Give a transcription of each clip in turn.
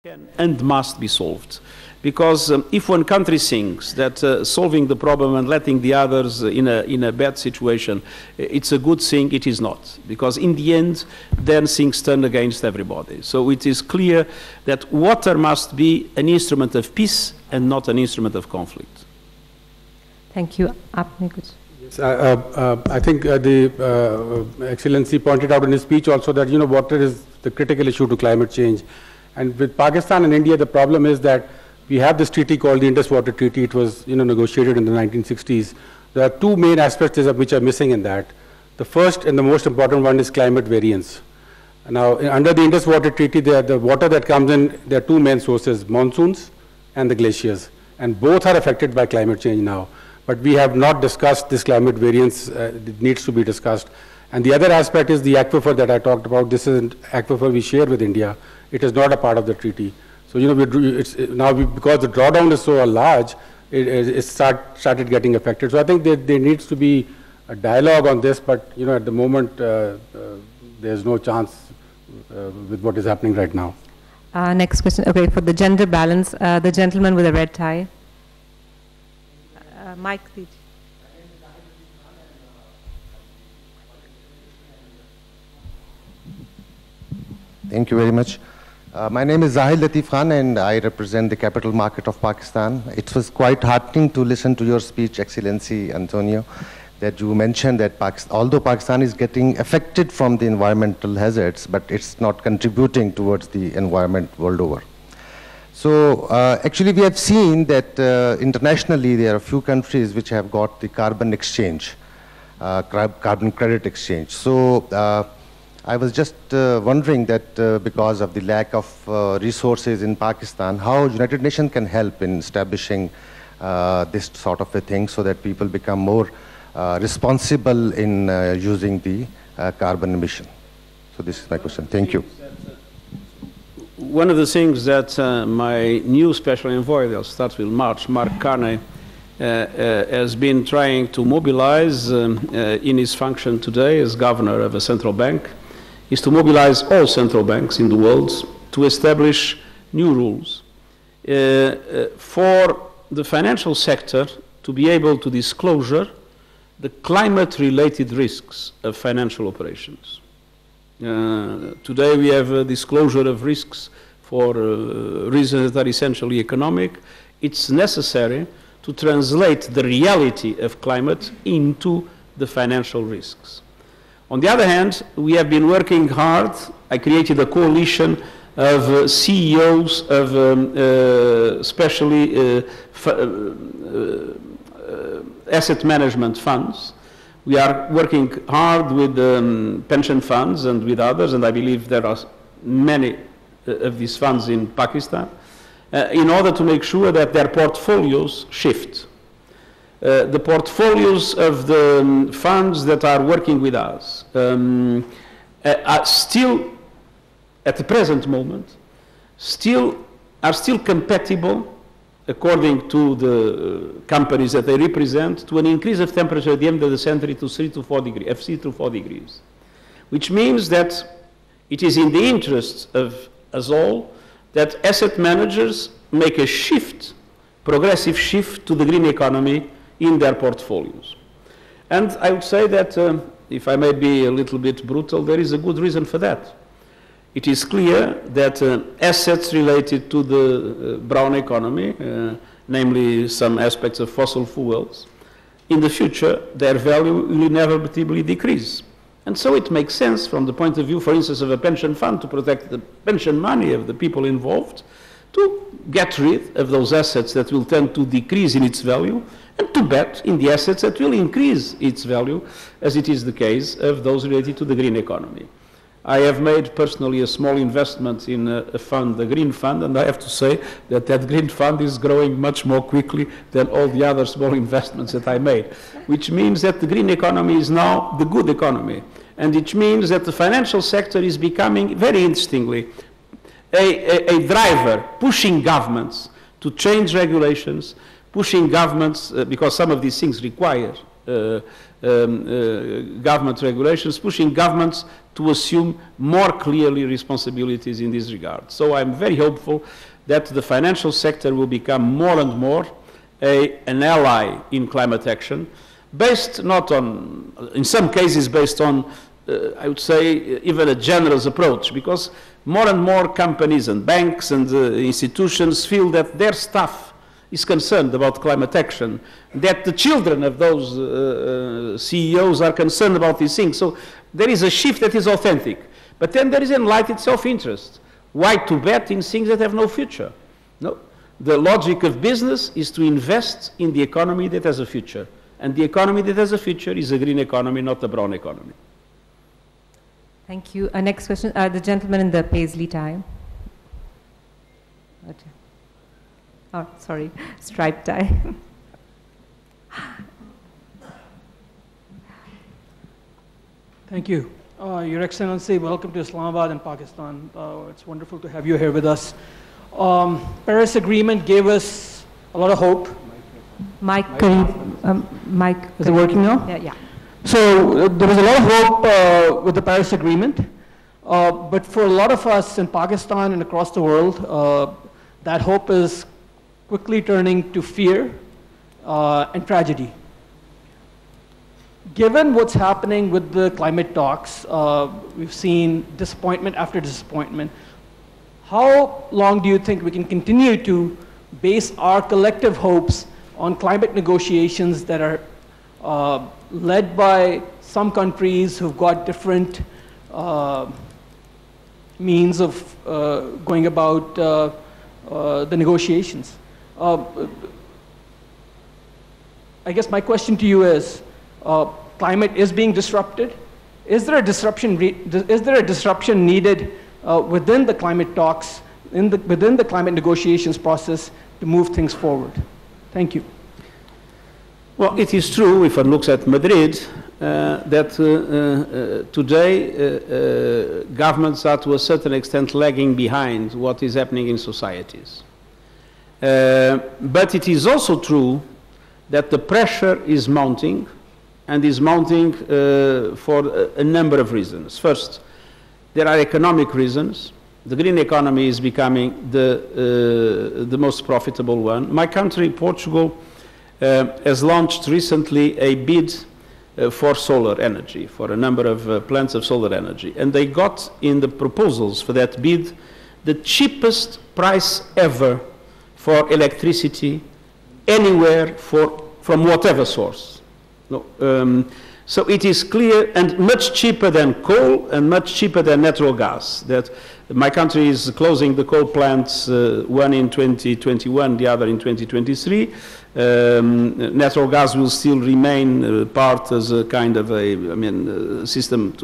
can and must be solved. Because if one country thinks that solving the problem and letting the others in a bad situation, it's a good thing, it is not. Because in the end, then things turn against everybody. So it is clear that water must be an instrument of peace and not an instrument of conflict. Thank you. Yes, I think the Excellency pointed out in his speech also that, water is the critical issue to climate change. And with Pakistan and India, the problem is that we have this treaty called the Indus Water Treaty. It was, negotiated in the 1960s. There are two main aspects which are missing in that. The first and the most important one is climate variance. Now, under the Indus Water Treaty, the water that comes in, there are two main sources, monsoons and the glaciers. And both are affected by climate change now. But we have not discussed this climate variance. It needs to be discussed. And the other aspect is the aquifer that I talked about. This is an aquifer we share with India. It is not a part of the treaty. So, because the drawdown is so large, it started getting affected. So I think there needs to be a dialogue on this, but, at the moment, there's no chance with what is happening right now. Next question. Okay, for the gender balance, the gentleman with a red tie. Mike, please. Thank you very much. My name is Zahid Latif Khan and I represent the capital market of Pakistan. It was quite heartening to listen to your speech, Excellency Antonio, that you mentioned that although Pakistan is getting affected from the environmental hazards, but it's not contributing towards the environment world over. So actually we have seen that internationally there are a few countries which have got the carbon exchange, carbon credit exchange. So I was just wondering that because of the lack of resources in Pakistan, how United Nations can help in establishing this sort of a thing so that people become more responsible in using the carbon emission. So this is my question. Thank you. One of the things that my new special envoy, that starts with March, Mark Carney, has been trying to mobilize in his function today as governor of a central bank, is to mobilize all central banks in the world to establish new rules for the financial sector to be able to disclose the climate-related risks of financial operations. Today we have a disclosure of risks for reasons that are essentially economic. It's necessary to translate the reality of climate into the financial risks. On the other hand, we have been working hard. I created a coalition of CEOs of especially asset management funds. We are working hard with pension funds and with others, and I believe there are many of these funds in Pakistan, in order to make sure that their portfolios shift. The portfolios of the funds that are working with us are still, at the present moment, are still compatible, according to the companies that they represent, to an increase of temperature at the end of the century to 3 to 4 degrees, which means that it is in the interests of us all that asset managers make a shift, progressive shift to the green economy in their portfolios. And I would say that, if I may be a little bit brutal, there is a good reason for that. It is clear that assets related to the brown economy, namely some aspects of fossil fuels, in the future, their value will inevitably decrease. And so it makes sense from the point of view, for instance, of a pension fund to protect the pension money of the people involved, to get rid of those assets that will tend to decrease in its value and to bet in the assets that will increase its value, as it is the case of those related to the green economy. I have made personally a small investment in a fund, a green fund, and I have to say that that green fund is growing much more quickly than all the other small investments that I made, which means that the green economy is now the good economy, and it means that the financial sector is becoming, very interestingly, a driver pushing governments to change regulations, pushing governments, because some of these things require government regulations, pushing governments to assume more clearly responsibilities in this regard. So I'm very hopeful that the financial sector will become more and more an ally in climate action, based not on, in some cases based on, I would say, even a generous approach, because more and more companies and banks and institutions feel that their staff is concerned about climate action, that the children of those CEOs are concerned about these things. So there is a shift that is authentic. But then there is enlightened self-interest. Why to bet in things that have no future? No. The logic of business is to invest in the economy that has a future. And the economy that has a future is a green economy, not a brown economy. Thank you. Next question, the gentleman in the paisley tie. Oh, sorry, striped tie. Thank you. Your Excellency, welcome to Islamabad and Pakistan. It's wonderful to have you here with us. Paris Agreement gave us a lot of hope. Mike, Mike. Is it working now? Yeah, yeah. So there was a lot of hope with the Paris Agreement, but for a lot of us in Pakistan and across the world, that hope is quickly turning to fear and tragedy. Given what's happening with the climate talks, we've seen disappointment after disappointment. How long do you think we can continue to base our collective hopes on climate negotiations that are led by some countries who've got different means of going about the negotiations? I guess my question to you is, climate is being disrupted. Is there a disruption needed within the climate talks, within the climate negotiations process to move things forward? Thank you. Well, it is true, if one looks at Madrid, that today governments are to a certain extent lagging behind what is happening in societies. But it is also true that the pressure is mounting, and is mounting for a number of reasons. First, there are economic reasons. The green economy is becoming the most profitable one. My country, Portugal, has launched recently a bid for solar energy, for a number of plants of solar energy. And they got in the proposals for that bid the cheapest price ever for electricity anywhere from whatever source. No, so it is clear, and much cheaper than coal and much cheaper than natural gas, that my country is closing the coal plants, one in 2021, the other in 2023. Natural gas will still remain part as a kind of a, system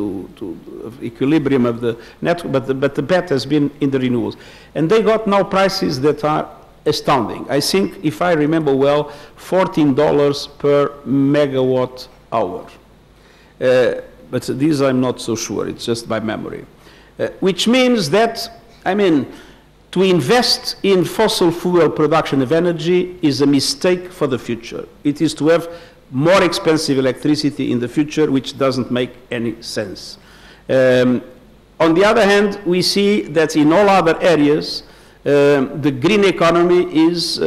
of equilibrium of the network, but the bet has been in the renewables. And they got now prices that are astounding. I think, if I remember well, $14 per megawatt hour. But these I'm not so sure, it's just by memory. Which means that, to invest in fossil fuel production of energy is a mistake for the future. It is to have more expensive electricity in the future, which doesn't make any sense. On the other hand, we see that in all other areas, the green economy is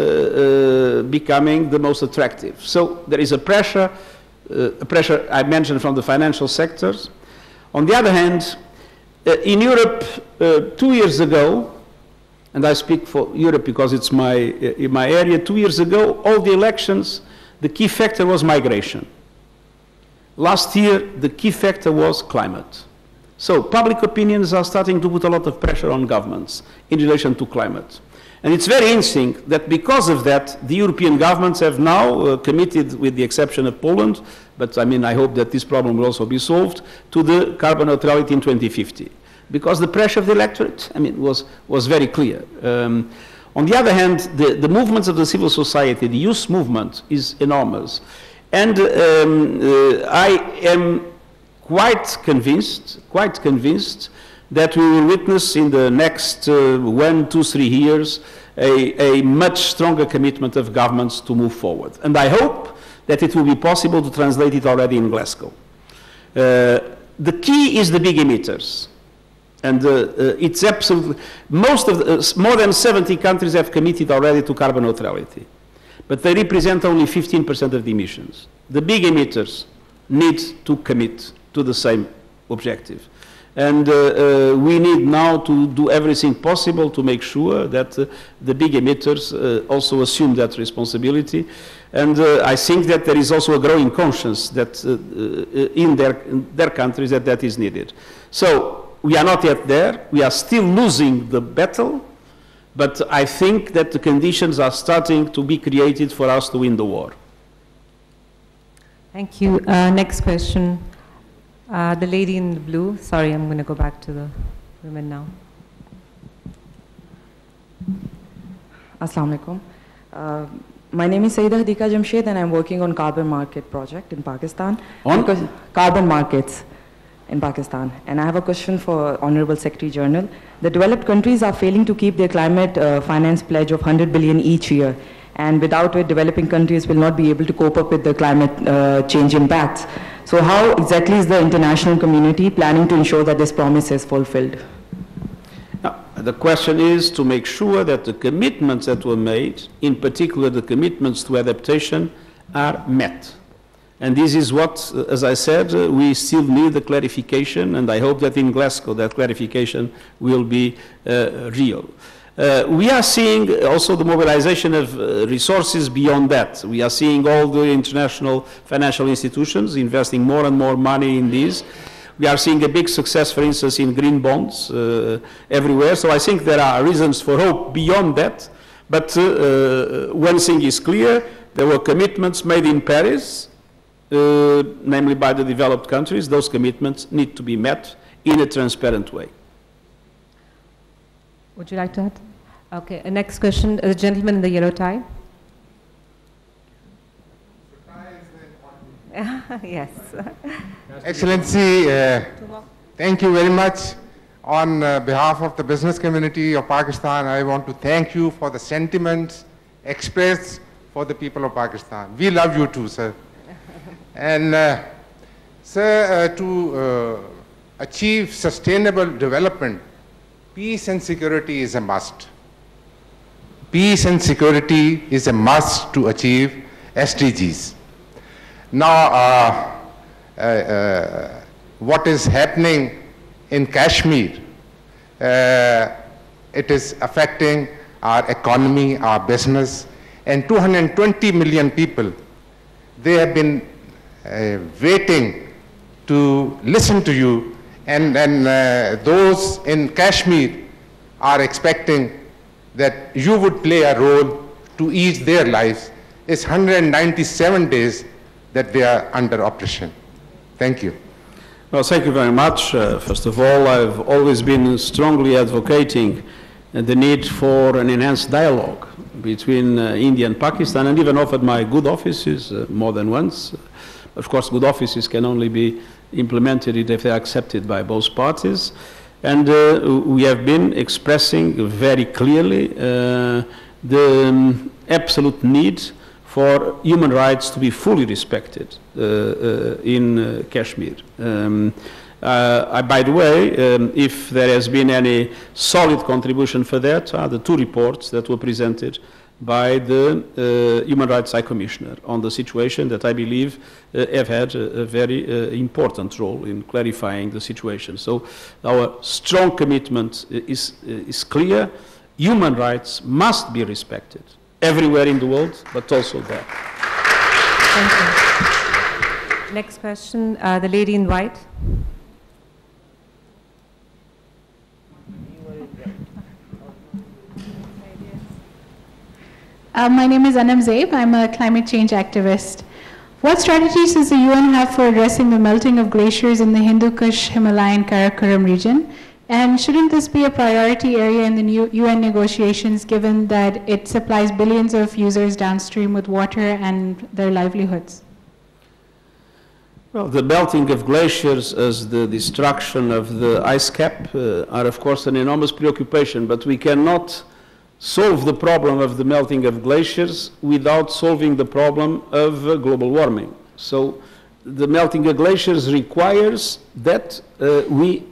becoming the most attractive. So there is a pressure I mentioned from the financial sectors. On the other hand, in Europe 2 years ago, and I speak for Europe because it's in my area, 2 years ago, all the elections, the key factor was migration. Last year, the key factor was climate. So public opinions are starting to put a lot of pressure on governments in relation to climate. And it's very interesting that because of that, the European governments have now committed, with the exception of Poland, but I hope that this problem will also be solved, to the carbon neutrality in 2050. Because the pressure of the electorate, was very clear. On the other hand, the movements of the civil society, the youth movement, is enormous. And I am quite convinced that we will witness in the next 1, 2, 3 years a much stronger commitment of governments to move forward. And I hope that it will be possible to translate it already in Glasgow. The key is the big emitters. And it's absolutely, more than 70 countries have committed already to carbon neutrality. But they represent only 15% of the emissions. The big emitters need to commit to the same objective. And we need now to do everything possible to make sure that the big emitters also assume that responsibility. And I think that there is also a growing conscience that in their countries that is needed. So we are not yet there. We are still losing the battle. But I think that the conditions are starting to be created for us to win the war. Thank you. Next question. The lady in the blue. Sorry, I'm going to go back to the women now. Assalamu alaikum. My name is Saida Hadika Jamshed and I'm working on carbon market project in Pakistan. On? Carbon markets in Pakistan. And I have a question for Honorable Secretary General. The developed countries are failing to keep their climate finance pledge of 100 billion each year. And without it, developing countries will not be able to cope up with the climate change impacts. So how exactly is the international community planning to ensure that this promise is fulfilled? Now, the question is to make sure that the commitments that were made, in particular the commitments to adaptation, are met. And this is what, as I said, we still need the clarification, and I hope that in Glasgow that clarification will be real. We are seeing also the mobilization of resources beyond that. We are seeing all the international financial institutions investing more and more money in these. We are seeing a big success, for instance, in green bonds everywhere. So I think there are reasons for hope beyond that. But one thing is clear, there were commitments made in Paris, namely by the developed countries. Those commitments need to be met in a transparent way. Would you like to add? Okay, next question, the gentleman in the yellow tie. Yes. Excellency, thank you very much. On behalf of the business community of Pakistan, I want to thank you for the sentiments expressed for the people of Pakistan. We love you too, sir. And sir, to achieve sustainable development, peace and security is a must. Peace and security is a must to achieve SDGs. Now, what is happening in Kashmir, it is affecting our economy, our business, and 220 million people, they have been waiting to listen to you, and those in Kashmir are expecting that you would play a role to ease their lives. It's 197 days that they are under oppression. Thank you. Well, thank you very much. First of all, I've always been strongly advocating the need for an enhanced dialogue between India and Pakistan, and even offered my good offices more than once. Of course, good offices can only be implemented if they are accepted by both parties. And we have been expressing very clearly the absolute need for human rights to be fully respected in Kashmir. By the way, if there has been any solid contribution for that, are the two reports that were presented by the Human Rights High Commissioner on the situation that I believe have had a very important role in clarifying the situation. So our strong commitment is clear. Human rights must be respected everywhere in the world, but also there. Thank you. Next question, the lady in white. My name is Anam Zaib. I'm a climate change activist. What strategies does the UN have for addressing the melting of glaciers in the Hindu Kush Himalayan Karakoram region? And shouldn't this be a priority area in the new UN negotiations, given that it supplies billions of users downstream with water and their livelihoods? Well, the melting of glaciers as the destruction of the ice cap are, of course, an enormous preoccupation, but we cannot solve the problem of the melting of glaciers without solving the problem of global warming. So the melting of glaciers requires that we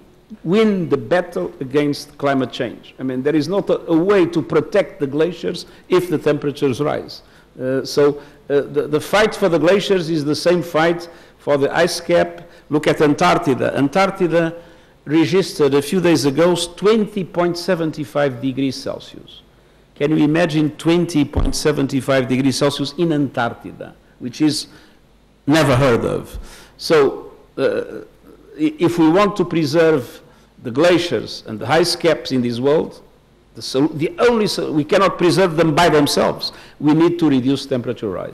win the battle against climate change. I mean, there is not a way to protect the glaciers if the temperatures rise. The fight for the glaciers is the same fight for the ice cap. Look at Antarctica. Antarctica registered a few days ago 20.75 degrees Celsius. Can you imagine 20.75 degrees Celsius in Antarctica, which is never heard of? So if we want to preserve the glaciers and the ice caps in this world, we cannot preserve them by themselves. We need to reduce temperature rise.